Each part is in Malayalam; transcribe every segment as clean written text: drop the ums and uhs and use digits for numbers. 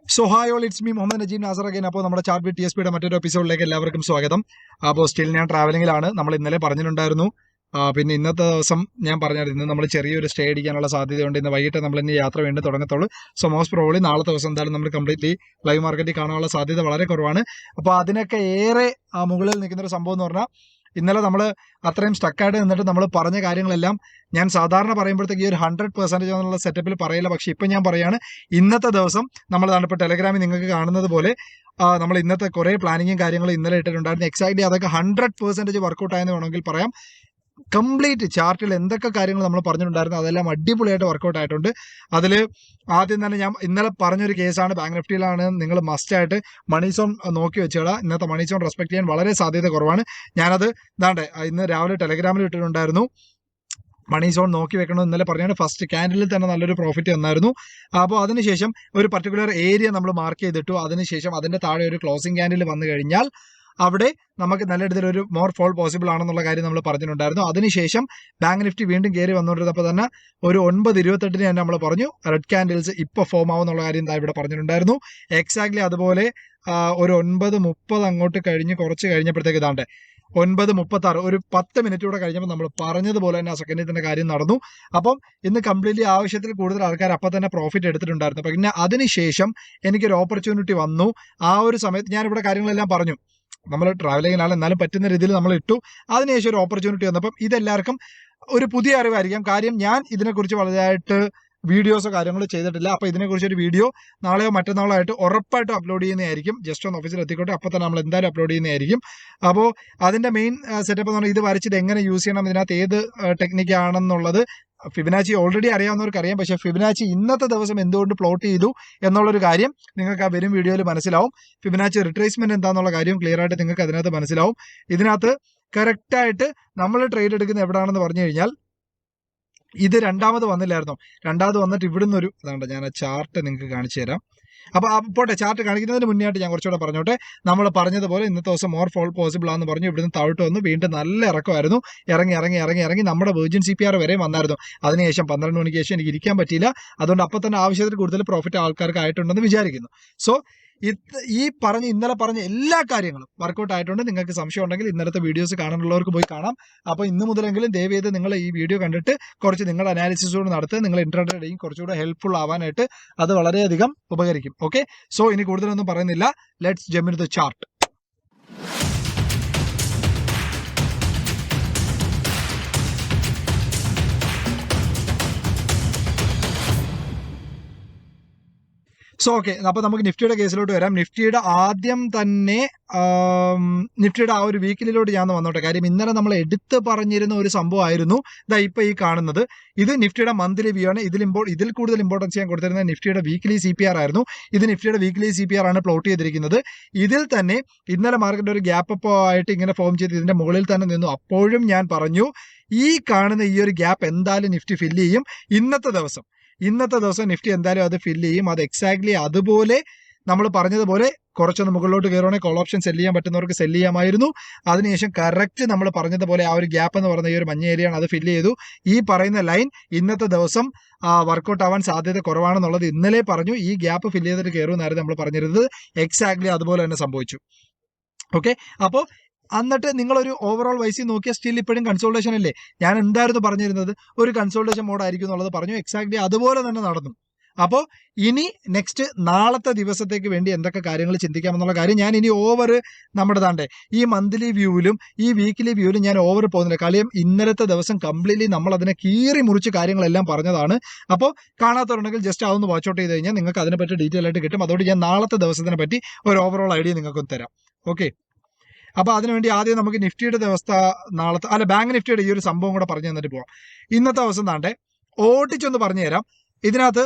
So hi all, it's me Muhammad Najeem Nasar again. അപ്പോൾ നമ്മുടെ ചാർട്ട് വിത്ത് TSP യുടെ മറ്റൊരു എപ്പിസോഡിലേക്ക് എല്ലാവർക്കും സ്വാഗതം. അപ്പോൾ സ്റ്റിൽ ഞാൻ ട്രാവലിംഗിലാണ്. നമ്മൾ ഇന്നലെ പറഞ്ഞിട്ടുണ്ടായിരുന്നു. പിന്നെ ഇന്നത്തെ ദിവസം ഞാൻ പറഞ്ഞായിരുന്നു, നമ്മൾ ചെറിയൊരു സ്റ്റേ അടിക്കാനുള്ള സാധ്യതയുണ്ട്. ഇന്ന് വൈകിട്ട് നമ്മൾ ഇനി യാത്ര വേണ്ടി തുടങ്ങത്തുള്ളൂ. സോ മോസ്റ്റ് പ്രോബ്ലി നാളത്തെ ദിവസം എന്തായാലും നമ്മൾ കംപ്ലീറ്റ്ലി ലൈവ് മാർക്കറ്റിൽ കാണാനുള്ള സാധ്യത വളരെ കുറവാണ്. അപ്പോൾ അതിനൊക്കെ ഏറെ മുകളിൽ നിൽക്കുന്ന ഒരു സംഭവം എന്ന് പറഞ്ഞാൽ, ഇന്നലെ നമ്മൾ അത്രയും സ്റ്റക്കായിട്ട് നിന്നിട്ട് നമ്മൾ പറഞ്ഞ കാര്യങ്ങളെല്ലാം ഞാൻ സാധാരണ പറയുമ്പോഴത്തേക്ക് ഈ ഒരു 100% എന്നുള്ള സെറ്റപ്പിൽ പറയില്ല. പക്ഷെ ഇപ്പം ഞാൻ പറയുകയാണ്, ഇന്നത്തെ ദിവസം നമ്മൾ ഇപ്പോൾ ടെലഗ്രാമിൽ നിങ്ങൾക്ക് കാണുന്നത് പോലെ നമ്മൾ ഇന്നത്തെ കുറേ പ്ലാനിങ്ങും കാര്യങ്ങളും ഇന്നലെ ഇട്ടിട്ടുണ്ടായിരുന്നു. എക്സാക്ട്ലി അതൊക്കെ 100% വർക്കൗട്ട് ആയെന്ന് വേണമെങ്കിൽ പറയാം. കംപ്ലീറ്റ് ചാർട്ടിൽ എന്തൊക്കെ കാര്യങ്ങൾ നമ്മൾ പറഞ്ഞിട്ടുണ്ടായിരുന്നു അതെല്ലാം അടിപൊളിയായിട്ട് വർക്കൗട്ട് ആയിട്ടുണ്ട്. അതിൽ ആദ്യം തന്നെ ഞാൻ ഇന്നലെ പറഞ്ഞൊരു കേസാണ് ബാങ്ക് നിഫ്റ്റിയിലാണ്. നിങ്ങൾ മസ്റ്റായിട്ട് മണി സോൺ നോക്കി വെച്ചോളാം. ഇന്നത്തെ മണി സോൺ റെസ്പെക്ട് ചെയ്യാൻ വളരെ സാധ്യത കുറവാണ്. ഞാനത് ഇന്ന് രാവിലെ ടെലഗ്രാമിൽ ഇട്ടിട്ടുണ്ടായിരുന്നു. മണി സോൺ നോക്കി വെക്കണം ഇന്നലെ പറഞ്ഞാണ്. ഫസ്റ്റ് ക്യാൻഡിലിൽ തന്നെ നല്ലൊരു പ്രോഫിറ്റ് വന്നായിരുന്നു. അപ്പോൾ അതിനുശേഷം ഒരു പർട്ടിക്കുലർ ഏരിയ നമ്മൾ മാർക്ക് ചെയ്തിട്ടു. അതിനുശേഷം അതിൻ്റെ താഴെ ഒരു ക്ലോസിംഗ് ക്യാൻഡിൽ വന്നു കഴിഞ്ഞാൽ അവിടെ നമുക്ക് നല്ല രീതിയിൽ ഒരു മോർ ഫോൾ പോസിബിൾ ആണെന്നുള്ള കാര്യം നമ്മൾ പറഞ്ഞിട്ടുണ്ടായിരുന്നു. അതിനുശേഷം ബാങ്ക് നിഫ്റ്റി വീണ്ടും കയറി വന്നുകൊണ്ടിരുന്നപ്പോൾ തന്നെ ഒരു 9:28 തന്നെ നമ്മൾ പറഞ്ഞു റെഡ് ക്യാൻഡിൽസ് ഇപ്പോൾ ഫോം ആവുന്നുള്ള കാര്യം ഇവിടെ പറഞ്ഞിട്ടുണ്ടായിരുന്നു. എക്സാക്ട്ലി അതുപോലെ ഒരു 9:30 അങ്ങോട്ട് കഴിഞ്ഞ് കുറച്ച് കഴിഞ്ഞപ്പോഴത്തേക്ക് 9:36 ഒരു 10 മിനിറ്റ് കൂടെ കഴിഞ്ഞപ്പോൾ നമ്മൾ പറഞ്ഞതുപോലെ തന്നെ ആ സെക്കൻഡിൽ തന്നെ കാര്യം നടന്നു. അപ്പം ഇന്ന് കംപ്ലീറ്റ്ലി ആവശ്യത്തിൽ കൂടുതൽ ആൾക്കാർ അപ്പം തന്നെ പ്രോഫിറ്റ് എടുത്തിട്ടുണ്ടായിരുന്നു. പിന്നെ അതിനുശേഷം എനിക്കൊരു ഓപ്പർച്യൂണിറ്റി വന്നു. ആ ഒരു സമയത്ത് ഞാനിവിടെ കാര്യങ്ങളെല്ലാം പറഞ്ഞു. നമ്മൾ ട്രാവലിങ്ങിനാണ്, എന്നാലും പറ്റുന്ന രീതിയിൽ നമ്മൾ ഇട്ടു. അതിനുശേഷം ഒരു ഓപ്പർച്യൂണിറ്റി വന്നപ്പം ഇതെല്ലാവർക്കും ഒരു പുതിയ അറിവായിരിക്കാം. കാര്യം ഞാൻ ഇതിനെക്കുറിച്ച് വളരെയായിട്ട് വീഡിയോസോ കാര്യങ്ങളോ ചെയ്തിട്ടില്ല. അപ്പോൾ ഇതിനെക്കുറിച്ച് ഒരു വീഡിയോ നാളെയോ മറ്റന്നാളോ ആയിട്ട് ഉറപ്പായിട്ടും അപ്ലോഡ് ചെയ്യുന്നതായിരിക്കും. ജസ്റ്റ് ഒന്ന് ഓഫീസിൽ എത്തിക്കോട്ടെ, അപ്പോൾ തന്നെ നമ്മൾ എന്തായാലും അപ്ലോഡ് ചെയ്യുന്നതായിരിക്കും. അപ്പോൾ അതിൻ്റെ മെയിൻ സെറ്റപ്പ് എന്ന് പറഞ്ഞാൽ ഇത് വരച്ചിട്ട് എങ്ങനെ യൂസ് ചെയ്യണം, ഇതിനകത്ത് ഏത് ടെക്നിക്കാണെന്നുള്ളത് ഫിബനാച്ചി ഓൾറെഡി അറിയാവുന്നവർക്ക് അറിയാം. പക്ഷേ ഫിബനാച്ചി ഇന്നത്തെ ദിവസം എന്തുകൊണ്ട് പ്ലോട്ട് ചെയ്തു എന്നുള്ളൊരു കാര്യം നിങ്ങൾക്ക് ആ വരും വീഡിയോയിൽ മനസ്സിലാവും. ഫിബനാച്ചി റിട്രേസ്മെന്റ് എന്താണെന്നുള്ള കാര്യം ക്ലിയർ ആയിട്ട് നിങ്ങൾക്ക് അതിനകത്ത് മനസ്സിലാവും. ഇതിനകത്ത് കറക്റ്റായിട്ട് നമ്മൾ ട്രേഡ് എടുക്കുന്ന എവിടെയാണെന്ന് പറഞ്ഞു കഴിഞ്ഞാൽ, ഇത് രണ്ടാമത് വന്നില്ലായിരുന്നു. രണ്ടാമത് വന്നിട്ട് ഇവിടുന്ന് ഒരു ഞാൻ ആ ചാർട്ട് നിങ്ങൾക്ക് കാണിച്ചു തരാം. അപ്പോൾ പോട്ടെ, ചാർട്ട് കാണിക്കുന്നതിന് മുന്നേ ആയിട്ട് ഞാൻ കുറച്ചുകൂടെ പറഞ്ഞോട്ടെ. നമ്മൾ പറഞ്ഞതുപോലെ ഇന്നത്തെ ദിവസം മോർ ഫോൾ പോസിബിൾ ആണെന്ന് പറഞ്ഞു ഇവിടുന്ന് താഴോട്ട് വന്നു. വീണ്ടും നല്ല ഇറക്കമായിരുന്നു. ഇറങ്ങി നമ്മുടെ വെർജിൻ CPR വരെ വന്നായിരുന്നു. അതിനുശേഷം 12 മണിക്ക് ശേഷം എനിക്ക് ഇരിക്കാൻ പറ്റിയില്ല. അതുകൊണ്ട് അപ്പോൾ തന്നെ ആവശ്യത്തിൽ കൂടുതൽ പ്രോഫിറ്റ് ആൾക്കാർക്ക് ആയിട്ടുണ്ടെന്ന് വിചാരിക്കുന്നു. സോ ഇന്നലെ പറഞ്ഞ എല്ലാ കാര്യങ്ങളും വർക്കൗട്ട് ആയിട്ടുണ്ട്. നിങ്ങൾക്ക് സംശയം ഉണ്ടെങ്കിൽ ഇന്നലത്തെ വീഡിയോസ് കാണാനുള്ളവർക്ക് പോയി കാണാം. അപ്പോൾ ഇന്ന് മുതലെങ്കിലും ദയവ് ചെയ്ത് നിങ്ങൾ ഈ വീഡിയോ കണ്ടിട്ട് കുറച്ച് നിങ്ങളുടെ അനാലിസിസ് കൂടെ നടത്തുക. നിങ്ങൾ ഇൻട്രാഡേ ട്രേഡിംഗ് കുറച്ചുകൂടെ ഹെൽപ്ഫുൾ ആവാനായിട്ട് അത് വളരെയധികം ഉപകരിക്കും. ഓക്കെ, സോ ഇനി കൂടുതലൊന്നും പറയുന്നില്ല. Let's jump into the chart. So okay, അപ്പോൾ നമുക്ക് നിഫ്റ്റിയുടെ കേസിലോട്ട് വരാം. നിഫ്റ്റിയുടെ ആദ്യം തന്നെ നിഫ്റ്റിയുടെ ആ ഒരു വീക്കിലോട്ട് ഞാൻ വന്നോട്ടെ. കാര്യം ഇന്നലെ നമ്മൾ എടുത്ത് പറഞ്ഞിരുന്ന ഒരു സംഭവമായിരുന്നു ഇപ്പോൾ ഈ കാണുന്നത്. ഇത് നിഫ്റ്റിയുടെ മന്ത്ലി വ്യൂ ആണ്. ഇതിൽ കൂടുതൽ ഇമ്പോർട്ടൻസ് ഞാൻ കൊടുത്തിരുന്നത് നിഫ്റ്റിയുടെ വീക്ക്ലി CPR ആയിരുന്നു. ഇത് നിഫ്റ്റിയുടെ വീക്ക്ലി CPR ആണ് പ്ലോട്ട് ചെയ്തിരിക്കുന്നത്. ഇതിൽ തന്നെ ഇന്നലെ മാർക്കറ്റ് ഒരു ഗ്യാപ്പ് അപ്പ് ആയിട്ട് ഇങ്ങനെ ഫോം ചെയ്ത് ഇതിന്റെ മുകളിൽ തന്നെ നിന്നു. അപ്പോഴും ഞാൻ പറഞ്ഞു ഈ കാണുന്ന ഈ ഒരു ഗ്യാപ്പ് എന്തായാലും നിഫ്റ്റി ഫില്ല് ചെയ്യും. ഇന്നത്തെ ദിവസം നിഫ്റ്റി എന്തായാലും അത് ഫില്ല് ചെയ്യും. അത് എക്സാക്ട്ലി അതുപോലെ നമ്മൾ പറഞ്ഞതുപോലെ കുറച്ചൊന്ന് മുകളിലോട്ട് കയറുവാണെങ്കിൽ കോൾ ഓപ്ഷൻ സെല് ചെയ്യാൻ പറ്റുന്നവർക്ക് സെല് ചെയ്യാമായിരുന്നു. അതിനുശേഷം കറക്റ്റ് നമ്മൾ പറഞ്ഞതുപോലെ ആ ഒരു ഗ്യാപ്പ് എന്ന് പറയുന്ന ഈ ഒരു മഞ്ഞ ഏരിയയാണ്, അത് ഫില്ല് ചെയ്തു. ഈ പറയുന്ന ലൈൻ ഇന്നത്തെ ദിവസം വർക്കൗട്ട് ആവാൻ സാധ്യത കുറവാണെന്നുള്ളത് ഇന്നലെ പറഞ്ഞു. ഈ ഗ്യാപ്പ് ഫില്ല് ചെയ്തിട്ട് കയറുമെന്നായിരുന്നു നമ്മൾ പറഞ്ഞിരുന്നത്. എക്സാക്ട്ലി അതുപോലെ തന്നെ സംഭവിച്ചു. ഓക്കെ, അപ്പോൾ എന്നിട്ട് നിങ്ങളൊരു ഓവറോൾ വൈസി നോക്കിയാൽ സ്റ്റിൽ ഇപ്പോഴും കൺസോൾട്ടേഷൻ അല്ലേ. ഞാൻ എന്തായിരുന്നു പറഞ്ഞിരുന്നത്, ഒരു കൺസോൾട്ടേഷൻ മോഡ് ആയിരിക്കും എന്നുള്ളത് പറഞ്ഞു. എക്സാക്ട്ലി അതുപോലെ തന്നെ നടന്നു. അപ്പോൾ ഇനി നെക്സ്റ്റ് നാളത്തെ ദിവസത്തേക്ക് വേണ്ടി എന്തൊക്കെ കാര്യങ്ങൾ ചിന്തിക്കാമെന്നുള്ള കാര്യം ഞാൻ ഇനി നമ്മുടെ ഈ മന്ത്ലി വ്യൂവിലും ഈ വീക്കിലി വ്യൂവിലും ഞാൻ പോകുന്നില്ല. കാര്യം ഇന്നലത്തെ ദിവസം കംപ്ലീറ്റ്ലി നമ്മൾ അതിനെ കീറി മുറിച്ച് കാര്യങ്ങളെല്ലാം പറഞ്ഞതാണ്. അപ്പോൾ കാണാത്തവരുണ്ടെങ്കിൽ ജസ്റ്റ് അതൊന്ന് വാച്ച് ഔട്ട് ചെയ്ത് കഴിഞ്ഞാൽ നിങ്ങൾക്ക് അതിനെപ്പറ്റി ഡീറ്റെയിൽ ആയിട്ട് കിട്ടും. അതുകൊണ്ട് ഞാൻ നാളത്തെ ദിവസത്തിനെ പറ്റി ഒരു ഓവറോൾ ഐഡിയ നിങ്ങൾക്ക് തരാം. ഓക്കെ, അപ്പോൾ അതിനുവേണ്ടി ആദ്യം നമുക്ക് നിഫ്റ്റിയുടെ ദിവസത്തെ ബാങ്ക് നിഫ്റ്റിയുടെ ഈ ഒരു സംഭവം കൂടെ പറഞ്ഞു തന്നിട്ട് പോവാം. ഇന്നത്തെ ദിവസം ഓടിച്ചൊന്ന് പറഞ്ഞു തരാം. ഇതിനകത്ത്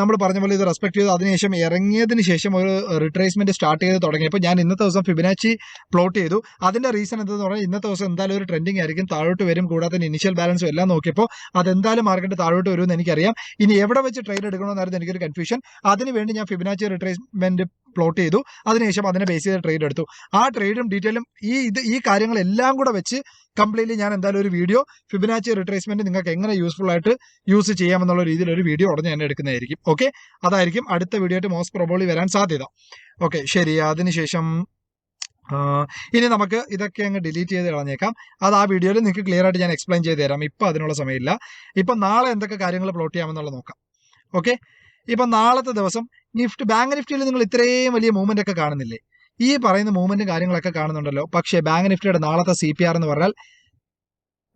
നമ്മൾ പറഞ്ഞ പോലെ ഇത് റെസ്പെക്ട് ചെയ്ത് അതിനുശേഷം ഇറങ്ങിയതിന് ശേഷം ഒരു റിട്രേസ്മെന്റ് സ്റ്റാർട്ട് ചെയ്ത് തുടങ്ങിയപ്പോൾ ഞാൻ ഇന്നത്തെ ദിവസം ഫിബനാച്ചി പ്ലോട്ട് ചെയ്തു. അതിന്റെ റീസൺ എന്താണെന്ന് പറഞ്ഞാൽ ഇന്നത്തെ ദിവസം എന്തായാലും ഒരു ട്രെൻഡിങ് ആയിരിക്കും, താഴോട്ട് വരും. കൂടാതെ ഇനിഷ്യൽ ബാലൻസും എല്ലാം നോക്കിയപ്പോൾ അതെന്തായാലും മാർക്കറ്റ് താഴോട്ട് വരുമെന്ന് എനിക്കറിയാം. ഇനി എവിടെ വെച്ച് ട്രേഡ് എടുക്കണമെന്നായിരുന്നു എനിക്കൊരു കൺഫ്യൂഷൻ. അതിനുവേണ്ടി ഞാൻ ഫിബനാച്ചി റിട്രേസ്മെന്റ് പ്ലോട്ട് ചെയ്തു, അതിനുശേഷം അതിനെ ബേസ് ചെയ്ത് ട്രേഡ് എടുത്തു. ആ ട്രേഡും ഡീറ്റെയിലും ഈ കാര്യങ്ങളെല്ലാം കൂടെ വെച്ച് കംപ്ലീറ്റ്ലി ഞാൻ എന്തായാലും ഒരു വീഡിയോ ഫിബനാച്ചി റിട്രേസ്മെന്റ് നിങ്ങൾക്ക് എങ്ങനെ യൂസ്ഫുൾ ആയിട്ട് യൂസ് ചെയ്യാമെന്നുള്ള രീതിയിൽ ഒരു വീഡിയോ ഉടനെ തന്നെ എടുക്കുന്നതായിരിക്കും. ഓക്കെ, അതായിരിക്കും അടുത്ത വീഡിയോ ആയിട്ട് മോസ്റ്റ് പ്രോബബ്ലി വരാൻ സാധ്യത. ഓക്കെ, ശരി. അതിനുശേഷം ഇനി നമുക്ക് ഇതൊക്കെ അങ്ങ് ഡിലീറ്റ് ചെയ്ത് കളഞ്ഞേക്കാം. അത് ആ വീഡിയോയിൽ നിങ്ങൾക്ക് ക്ലിയർ ആയിട്ട് ഞാൻ എക്സ്പ്ലെയിൻ ചെയ്ത് തരാം. ഇപ്പം അതിനുള്ള സമയമില്ല. ഇപ്പം നാളെ എന്തൊക്കെ കാര്യങ്ങൾ പ്ലോട്ട് ചെയ്യാമെന്നുള്ളത് നോക്കാം. ഓക്കെ, ഇപ്പം നാളത്തെ ദിവസം ബാങ്ക് നിഫ്റ്റിയിൽ നിങ്ങൾ ഇത്രയും വലിയ മൂവ്മെന്റ് ഒക്കെ കാണുന്നില്ലേ? ഈ പറയുന്ന മൂവ്മെന്റും കാര്യങ്ങളൊക്കെ കാണുന്നുണ്ടല്ലോ. പക്ഷേ ബാങ്ക് നിഫ്റ്റിയുടെ നാളത്തെ CPR എന്ന് പറഞ്ഞാൽ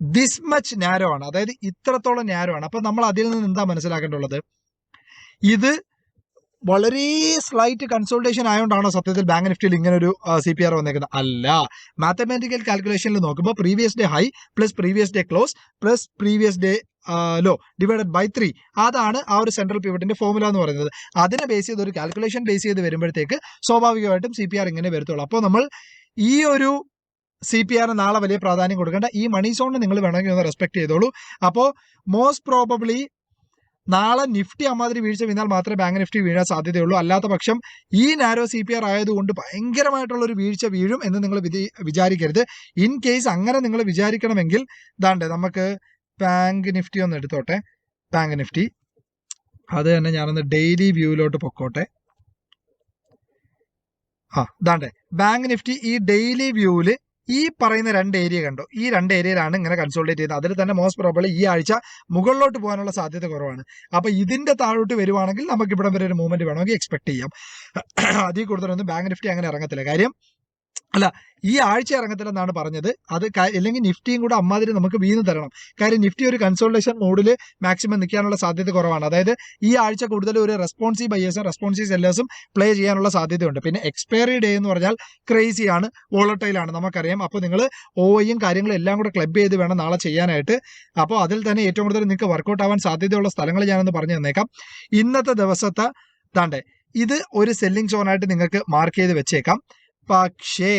ദിസ് മച്ച് നാരോ ആണ്, അതായത് ഇത്രത്തോളം നാരോ ആണ്. അപ്പൊ നമ്മൾ അതിൽ നിന്ന് എന്താ മനസ്സിലാക്കേണ്ടുള്ളത്? ഇത് വളരെ സ്ലൈറ്റ് കൺസോൾട്ടേഷൻ ആയതുകൊണ്ടാണോ സത്യത്തിൽ ബാങ്ക് നിഫ്റ്റിയിൽ ഇങ്ങനെ ഒരു CPR വന്നേക്കുന്നത്? അല്ല. മാത്തമാറ്റിക്കൽ കാൽക്കുലേഷനിൽ നോക്കുമ്പോൾ previous day high plus previous day close plus previous day low divided by 3, അതാണ് ആ ഒരു സെൻട്രൽ പിവറ്റിന്റെ ഫോർമുല എന്ന് പറയുന്നത്. അതിനെ ബേസ് ചെയ്ത് ഒരു കാൽക്കുലേഷൻ ബേസ് ചെയ്ത് വരുമ്പോഴത്തേക്ക് സ്വാഭാവികമായിട്ടും CPR ഇങ്ങനെ വരത്തുള്ളൂ. അപ്പോൾ നമ്മൾ ഈ ഒരു CPR നാളെ വലിയ പ്രാധാന്യം കൊടുക്കേണ്ട. ഈ മണി സോണിന് നിങ്ങൾ വേണമെങ്കിൽ ഒന്ന് റെസ്പെക്ട് ചെയ്തോളൂ. അപ്പോൾ മോസ്റ്റ് പ്രോബബ്ലി നാളെ നിഫ്റ്റി അമാതിരി വീഴ്ച വീണാൽ മാത്രമേ ബാങ്ക് നിഫ്റ്റി വീഴാൻ സാധ്യതയുള്ളൂ. അല്ലാത്ത പക്ഷം ഈ നാരോ CPR ആയതുകൊണ്ട് ഭയങ്കരമായിട്ടുള്ള ഒരു വീഴ്ച വീഴും എന്ന് നിങ്ങൾ വിചാരിക്കരുത്. ഇൻ കേസ് അങ്ങനെ നിങ്ങൾ വിചാരിക്കണമെങ്കിൽ ദാണ്ടെ നമുക്ക് ബാങ്ക് നിഫ്റ്റി ഒന്ന് എടുത്തോട്ടെ. ബാങ്ക് നിഫ്റ്റി അത് തന്നെ ഞാനൊന്ന് ഡെയിലി വ്യൂവിലോട്ട് പൊക്കോട്ടെ. ദാണ്ടെ ബാങ്ക് നിഫ്റ്റി ഈ ഡെയിലി വ്യൂവിൽ ഈ പറയുന്ന 2 ഏരിയ കണ്ടോ? ഈ 2 ഏരിയയിലാണ് ഇങ്ങനെ കൺസോൾട്ടേറ്റ് ചെയ്യുന്നത്. അതിൽ തന്നെ മോസ്റ്റ് പ്രോബബ്ലി ഈ ആഴ്ച മുകളിലോട്ട് പോകാനുള്ള സാധ്യത കുറവാണ്. അപ്പൊ ഇതിന്റെ താഴോട്ട് വരുവാണെങ്കിൽ നമുക്ക് ഇവിടം വരെ ഒരു മൂവ്മെന്റ് വേണമെങ്കിൽ എക്സ്പെക്ട് ചെയ്യാം. അതിൽ കൂടുതലൊന്നും ബാങ്ക് നിഫ്റ്റി അങ്ങനെ ഇറങ്ങത്തില്ല. കാര്യം ഈ ആഴ്ച ഇറങ്ങത്തില്ലെന്നാണ് പറഞ്ഞത്. അത് അല്ലെങ്കിൽ നിഫ്റ്റിയും കൂടെ അമ്മാതിരി നമുക്ക് വീണ് തരണം. കാര്യം നിഫ്റ്റി ഒരു കൺസോൾട്ടേഷൻ മോഡിൽ മാക്സിമം നിൽക്കാനുള്ള സാധ്യത കുറവാണ്. അതായത് ഈ ആഴ്ച കൂടുതൽ ഒരു റെസ്പോൺസീവ് ബയേഴ്സും റെസ്പോൺസീവ് സെല്ലേഴ്സും പ്ലേ ചെയ്യാനുള്ള സാധ്യതയുണ്ട്. പിന്നെ എക്സ്പയറി ഡേ എന്ന് പറഞ്ഞാൽ ക്രേസിയാണ്, വോളട്ടൈലാണ്, നമുക്കറിയാം. അപ്പോൾ നിങ്ങൾ OIയും കാര്യങ്ങളും എല്ലാം കൂടെ ക്ലബ് ചെയ്ത് വേണം നാളെ ചെയ്യാനായിട്ട്. അപ്പോൾ അതിൽ തന്നെ ഏറ്റവും കൂടുതൽ നിങ്ങൾക്ക് വർക്കൗട്ട് ആവാൻ സാധ്യതയുള്ള സ്ഥലങ്ങൾ ഞാനൊന്ന് പറഞ്ഞു തന്നേക്കാം. ഇന്നത്തെ ദിവസത്തെ താണ്ടെ ഇത് ഒരു സെല്ലിംഗ് സോണായിട്ട് നിങ്ങൾക്ക് മാർക്ക് ചെയ്ത് വെച്ചേക്കാം. പക്ഷേ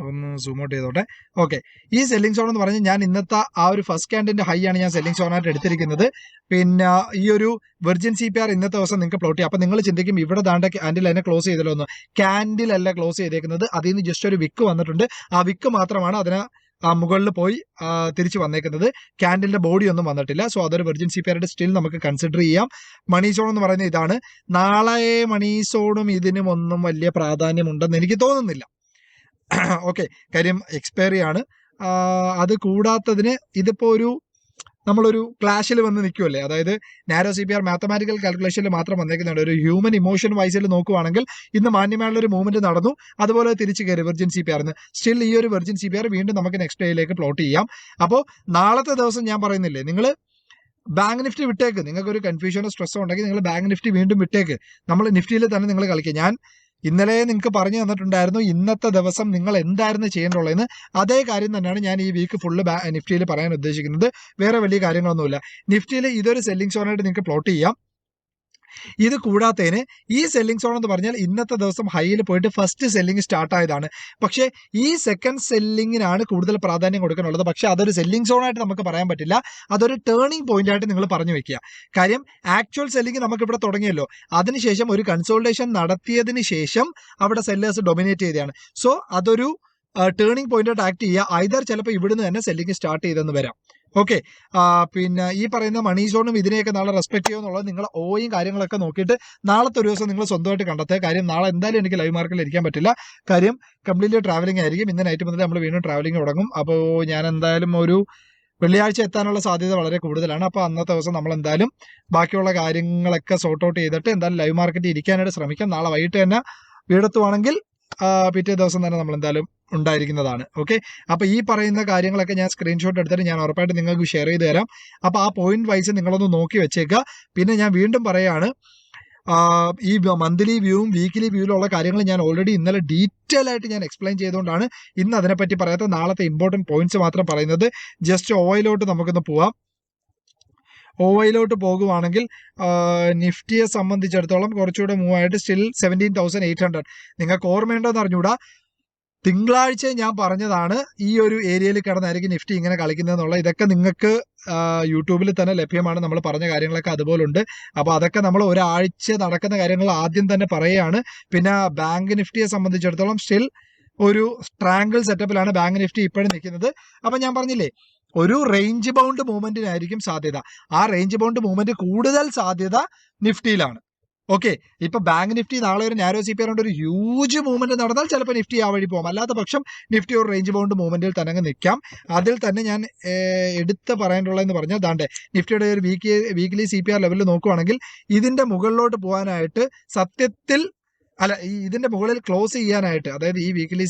ഒന്ന് സൂം ഔട്ട് ചെയ്തോട്ടെ. ഓക്കെ, ഈ സെല്ലിംഗ് സോൺ എന്ന് പറഞ്ഞാൽ ഞാൻ ഇന്നത്തെ ആ ഒരു ഫസ്റ്റ് ക്യാൻഡിന്റെ ഹൈ ആണ് ഞാൻ സെല്ലിംഗ് സോണായിട്ട് എടുത്തിരിക്കുന്നത്. പിന്നെ ഈ ഒരു വെർജിൻ CPR ഇന്നത്തെ ദിവസം നിങ്ങൾക്ക് പ്ലോട്ട് ചെയ്യാം. അപ്പൊ നിങ്ങൾ ചിന്തിക്കും ഇവിടെ ദാണ്ട ക്യാൻഡിൽ അതിനെ ക്ലോസ് ചെയ്തല്ലോ എന്ന്. ക്യാൻഡിൽ അല്ല ക്ലോസ് ചെയ്തേക്കുന്നത്, അതിൽ നിന്ന് ജസ്റ്റ് ഒരു വിക്ക് വന്നിട്ടുണ്ട്. ആ വിക്ക് മാത്രമാണ് അതിനെ മുകളിൽ പോയി തിരിച്ചു വന്നേക്കുന്നത്. ക്യാൻഡിലിന്റെ ബോഡി ഒന്നും വന്നിട്ടില്ല. സോ അതൊരു വെർജിൻ CPR സ്റ്റിൽ നമുക്ക് കൺസിഡർ ചെയ്യാം. മണി സോൺ എന്ന് പറയുന്നത് ഇതാണ്. നാളെ മണി സോണും ഇതിനും ഒന്നും വലിയ പ്രാധാന്യം ഉണ്ടെന്ന് എനിക്ക് തോന്നുന്നില്ല. ഓക്കെ, കാര്യം എക്സ്പയറി ആണ്. അത് കൂടാത്തതിന് ഇതിപ്പോ നമ്മളൊരു ക്ലാഷിൽ വന്ന് നിൽക്കുമല്ലേ. അതായത് നാരോ CPR മാത്തമാറ്റിക്കൽ കാൽക്കുലേഷനിൽ മാത്രം വന്നേക്കുന്നുണ്ട്. ഒരു ഹ്യൂമൻ ഇമോഷൻ വൈസിൽ നോക്കുവാണെങ്കിൽ ഇന്ന് മാന്യമായുള്ള ഒരു മൂവ്മെന്റ് നടന്നു, അതുപോലെ തിരിച്ചു കയറി വെർജിൻ CPR. സ്റ്റിൽ ഈ ഒരു വെർജിൻ CPR വീണ്ടും നമുക്ക് നെക്സ്റ്റ് ഡേയിലേക്ക് പ്ലോട്ട് ചെയ്യാം. അപ്പോൾ നാളത്തെ ദിവസം ഞാൻ പറയുന്നില്ലേ, നിങ്ങൾ ബാങ്ക് നിഫ്റ്റി വിട്ടേക്ക്. നിങ്ങൾക്ക് ഒരു കൺഫ്യൂഷനോ സ്ട്രെസ്സോ ഉണ്ടെങ്കിൽ നിങ്ങൾ ബാങ്ക് നിഫ്റ്റി വീണ്ടും വിട്ടേക്ക്. നമ്മൾ നിഫ്റ്റിയിൽ തന്നെ നിങ്ങൾ കളിക്കുക. ഞാൻ ഇന്നലെ നിങ്ങൾക്ക് പറഞ്ഞു തന്നിട്ടുണ്ടായിരുന്നു ഇന്നത്തെ ദിവസം നിങ്ങൾ എന്തായിരുന്നു ചെയ്യേണ്ടുള്ളതെന്ന്. അതേ കാര്യം തന്നെയാണ് ഞാൻ ഈ വീക്ക് ഫുള്ള് നിഫ്റ്റിയിൽ പറയാൻ ഉദ്ദേശിക്കുന്നത്. വേറെ വലിയ കാര്യങ്ങളൊന്നുമില്ല. നിഫ്റ്റിയിൽ ഇതൊരു സെല്ലിംഗ് സോണായിട്ട് നിങ്ങൾക്ക് പ്ലോട്ട് ചെയ്യാം. ഇത് കൂടാത്തതിന് ഈ സെല്ലിംഗ് സോൺ എന്ന് പറഞ്ഞാൽ ഇന്നത്തെ ദിവസം ഹൈയിൽ പോയിട്ട് ഫസ്റ്റ് സെല്ലിംഗ് സ്റ്റാർട്ട് ആയതാണ്. പക്ഷേ ഈ സെക്കൻഡ് സെല്ലിങ്ങിനാണ് കൂടുതൽ പ്രാധാന്യം കൊടുക്കാനുള്ളത്. പക്ഷേ അതൊരു സെല്ലിംഗ് സോണായിട്ട് നമുക്ക് പറയാൻ പറ്റില്ല. അതൊരു ടേണിംഗ് പോയിന്റ് ആയിട്ട് നിങ്ങൾ പറഞ്ഞു വെക്കുക. കാര്യം ആക്ച്വൽ സെല്ലിംഗ് നമുക്ക് ഇവിടെ തുടങ്ങിയല്ലോ, അതിനുശേഷം ഒരു കൺസോൾട്ടേഷൻ നടത്തിയതിന് ശേഷം അവിടെ സെല്ലേഴ്സ് ഡൊമിനേറ്റ് ചെയ്തതാണ്. സോ അതൊരു ടേണിംഗ് പോയിന്റ് ആയിട്ട് ആക്ട് ചെയ്യുക. ഐദർ ചിലപ്പോൾ ഇവിടുന്ന് തന്നെ സെല്ലിംഗ് സ്റ്റാർട്ട് ചെയ്തെന്ന് വരാം. ഓക്കെ, പിന്നെ ഈ പറയുന്ന മണി സോണും ഇതിനെയൊക്കെ നാളെ റെസ്പെക്ട് ചെയ്യുമെന്നുള്ളത് നിങ്ങൾ OIയും കാര്യങ്ങളൊക്കെ നോക്കിയിട്ട് നാളത്തെ ഒരു ദിവസം നിങ്ങൾ സ്വന്തമായിട്ട് കണ്ടെത്തുക. കാര്യം നാളെ എന്തായാലും എനിക്ക് ലൈവ് മാർക്കറ്റിൽ ഇരിക്കാൻ പറ്റില്ല. കാര്യം കംപ്ലീറ്റ്ലി ട്രാവലിംഗ് ആയിരിക്കും. ഇന്ന് നൈറ്റ് മുതൽ നമ്മൾ വീണ്ടും ട്രാവലിംഗ് തുടങ്ങും. അപ്പോൾ ഞാൻ എന്തായാലും ഒരു വെള്ളിയാഴ്ച എത്താനുള്ള സാധ്യത വളരെ കൂടുതലാണ്. അപ്പോൾ അന്നത്തെ ദിവസം നമ്മൾ എന്തായാലും ബാക്കിയുള്ള കാര്യങ്ങളൊക്കെ സോർട്ട് ഔട്ട് ചെയ്തിട്ട് എന്തായാലും ലൈവ് മാർക്കറ്റിൽ ഇരിക്കാനായിട്ട് ശ്രമിക്കാം. നാളെ വൈകിട്ട് തന്നെ വീടെത്തുവാണെങ്കിൽ പിറ്റേ ദിവസം തന്നെ നമ്മൾ എന്തായാലും ഉണ്ടായിരിക്കുന്നതാണ്. ഓക്കെ, അപ്പൊ ഈ പറയുന്ന കാര്യങ്ങളൊക്കെ ഞാൻ സ്ക്രീൻഷോട്ട് എടുത്തിട്ട് ഞാൻ ഉറപ്പായിട്ട് നിങ്ങൾക്ക് ഷെയർ ചെയ്ത് തരാം. അപ്പൊ ആ പോയിന്റ് വൈസ് നിങ്ങളൊന്ന് നോക്കി വെച്ചേക്കുക. പിന്നെ ഞാൻ വീണ്ടും പറയാണ്, ഈ മന്ത്ലി വ്യൂവും വീക്കിലി വ്യൂവിലുള്ള കാര്യങ്ങൾ ഞാൻ ഓൾറെഡി ഇന്നലെ ഡീറ്റെയിൽ ആയിട്ട് ഞാൻ എക്സ്പ്ലെയിൻ ചെയ്തുകൊണ്ടാണ് ഇന്ന് അതിനെപ്പറ്റി പറയാത്ത നാളത്തെ ഇമ്പോർട്ടൻറ്റ് പോയിന്റ്സ് മാത്രം പറയുന്നത്. ജസ്റ്റ് OIയിലോട്ട് നമുക്കൊന്ന് പോവാം. OIയിലോട്ട് പോകുവാണെങ്കിൽ നിഫ്റ്റിയെ സംബന്ധിച്ചിടത്തോളം കുറച്ചുകൂടെ മൂവ് ആയിട്ട് സ്റ്റിൽ 17,800. നിങ്ങൾക്ക് ഓർമ്മയുണ്ടോന്ന് അറിഞ്ഞൂടാ, തിങ്കളാഴ്ച ഞാൻ പറഞ്ഞതാണ് ഈ ഒരു ഏരിയയിൽ കിടന്നായിരിക്കും നിഫ്റ്റി ഇങ്ങനെ കളിക്കുന്നതെന്നുള്ള. ഇതൊക്കെ നിങ്ങൾക്ക് യൂട്യൂബിൽ തന്നെ ലഭ്യമാണ്. നമ്മൾ പറഞ്ഞ കാര്യങ്ങളൊക്കെ അതുപോലുണ്ട്. അപ്പോൾ അതൊക്കെ നമ്മൾ ഒരാഴ്ച നടക്കുന്ന കാര്യങ്ങൾ ആദ്യം തന്നെ പറയുകയാണ്. പിന്നെ ബാങ്ക് നിഫ്റ്റിയെ സംബന്ധിച്ചിടത്തോളം സ്റ്റിൽ ഒരു സ്ട്രാങ്കിൾ സെറ്റപ്പിലാണ് ബാങ്ക് നിഫ്റ്റി ഇപ്പോഴും നിൽക്കുന്നത്. അപ്പം ഞാൻ പറഞ്ഞില്ലേ, ഒരു റേഞ്ച് ബൗണ്ട് മൂവ്മെന്റിനായിരിക്കും സാധ്യത. ആ റേഞ്ച് ബൗണ്ട് മൂവ്മെന്റ് കൂടുതൽ സാധ്യത നിഫ്റ്റിയിലാണ്. ഓക്കെ, ഇപ്പൊ ബാങ്ക് നിഫ്റ്റി നാളെ ഒരു നാരോ CPR കൊണ്ട് ഒരു ഹ്യൂജ് മൂവ്മെന്റ് നടന്നാൽ ചിലപ്പോൾ നിഫ്റ്റി ആ വഴി പോകും. അല്ലാത്ത പക്ഷം നിഫ്റ്റി ഒരു റേഞ്ച് ബൗണ്ട് മൂവ്മെന്റിൽ തന്നെ നിൽക്കാം. അതിൽ തന്നെ ഞാൻ എടുത്ത് പറയാനുള്ളതെന്ന് പറഞ്ഞാൽ ദാണ്ടെ നിഫ്റ്റിയുടെ ഒരു വീക്ക്ലി CPR ലെവലിൽ നോക്കുവാണെങ്കിൽ ഇതിന്റെ മുകളിലോട്ട് പോകാനായിട്ട് സത്യത്തിൽ ഇതിന്റെ മുകളിൽ ക്ലോസ് ചെയ്യാനായിട്ട്, അതായത് ഈ വീക്ക്ലി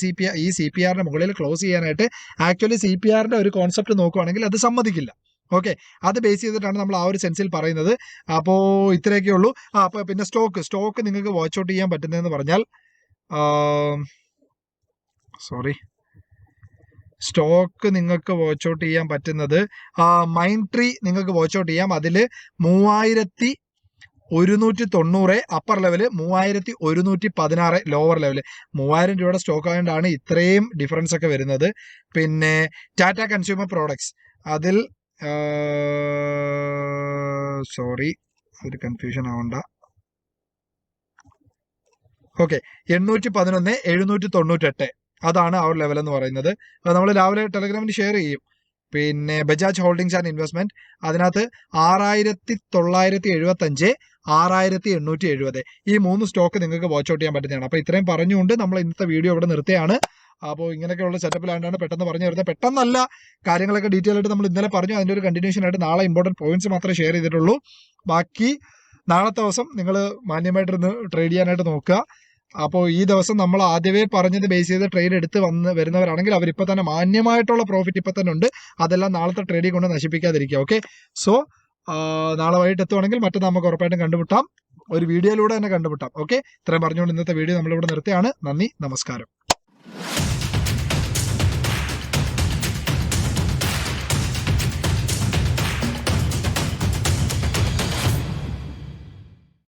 CPR മുകളിൽ ക്ലോസ് ചെയ്യാനായിട്ട് ആക്ച്വലി CPRന്റെ ഒരു കോൺസെപ്റ്റ് നോക്കുവാണെങ്കിൽ അത് സമ്മതിക്കില്ല. ഓക്കെ, അത് ബേസ് ചെയ്തിട്ടാണ് നമ്മൾ ആ ഒരു സെൻസിൽ പറയുന്നത്. അപ്പോൾ ഇത്രയൊക്കെ ഉള്ളൂ. അപ്പോൾ പിന്നെ സ്റ്റോക്ക് നിങ്ങൾക്ക് വാച്ച് ഔട്ട് ചെയ്യാൻ പറ്റുന്നതെന്ന് പറഞ്ഞാൽ സ്റ്റോക്ക് നിങ്ങൾക്ക് വാച്ച് ഔട്ട് ചെയ്യാൻ പറ്റുന്നത് മൈൻഡ് ട്രീ നിങ്ങൾക്ക് വാച്ച് ഔട്ട് ചെയ്യാം. അതിൽ 3190 അപ്പർ ലെവല്, 3116 ലോവർ ലെവല്. 3000 രൂപയുടെ സ്റ്റോക്ക് ആയതുകൊണ്ടാണ് ഇത്രയും ഡിഫറൻസ് ഒക്കെ വരുന്നത്. പിന്നെ ടാറ്റ കൺസ്യൂമർ പ്രോഡക്ട്സ്, അതിൽ ഒരു കൺഫ്യൂഷൻ ആവണ്ട. ഓക്കെ, 811 798 അതാണ് ആ ഒരു ലെവൽ എന്ന് പറയുന്നത്. നമ്മൾ രാവിലെ ടെലഗ്രാമിൽ ഷെയർ ചെയ്യും. പിന്നെ ബജാജ് ഹോൾഡിങ്സ് ആൻഡ് ഇൻവെസ്റ്റ്മെന്റ്, അതിനകത്ത് 6975 6870 ഈ 3 സ്റ്റോക്ക് നിങ്ങൾക്ക് വാച്ച് ഔട്ട് ചെയ്യാൻ പറ്റുന്നതാണ്. അപ്പോൾ ഇത്രയും പറഞ്ഞുകൊണ്ട് നമ്മൾ ഇന്നത്തെ വീഡിയോ ഇവിടെ നിർത്തുകയാണ്. അപ്പോൾ ഇങ്ങനെയൊക്കെയുള്ള സെറ്റപ്പിലാണ്ടാണ് പെട്ടെന്ന് പറഞ്ഞു വരുന്നത്. പെട്ടെന്നല്ല, കാര്യങ്ങളൊക്കെ ഡീറ്റെയിൽ ആയിട്ട് നമ്മൾ ഇന്നലെ പറഞ്ഞു. അതിൻ്റെ ഒരു കണ്ടിന്യൂഷൻ ആയിട്ട് നാളെ ഇമ്പോർട്ടൻറ്റ് പോയിന്റ്സ് മാത്രമേ ഷെയർ ചെയ്തിട്ടുള്ളൂ. ബാക്കി നാളത്തെ ദിവസം നിങ്ങൾ മാന്യമായിട്ടിരുന്ന് ട്രേഡ് ചെയ്യാനായിട്ട് നോക്കുക. അപ്പോൾ ഈ ദിവസം നമ്മൾ ആദ്യമേ പറഞ്ഞത് ബേസ് ചെയ്ത് ട്രേഡ് എടുത്ത് വരുന്നവരാണെങ്കിൽ അവരിപ്പോൾ തന്നെ മാന്യമായിട്ടുള്ള പ്രോഫിറ്റ് ഇപ്പം തന്നെ ഉണ്ട്. അതെല്ലാം നാളത്തെ ട്രേഡിൽ കൊണ്ട് നശിപ്പിക്കാതിരിക്കുക. ഓക്കെ, സോ നാളെ വൈകിട്ട് എത്തുവാണെങ്കിൽ മറ്റന്നാൾ നമുക്ക് ഉറപ്പായിട്ടും കണ്ടുമുട്ടാം. ഒരു വീഡിയോയിലൂടെ തന്നെ കണ്ടുമുട്ടാം. ഓക്കെ, ഇത്രയും പറഞ്ഞുകൊണ്ട് ഇന്നത്തെ വീഡിയോ നമ്മളിവിടെ നിർത്തുകയാണ്. നന്ദി, നമസ്കാരം.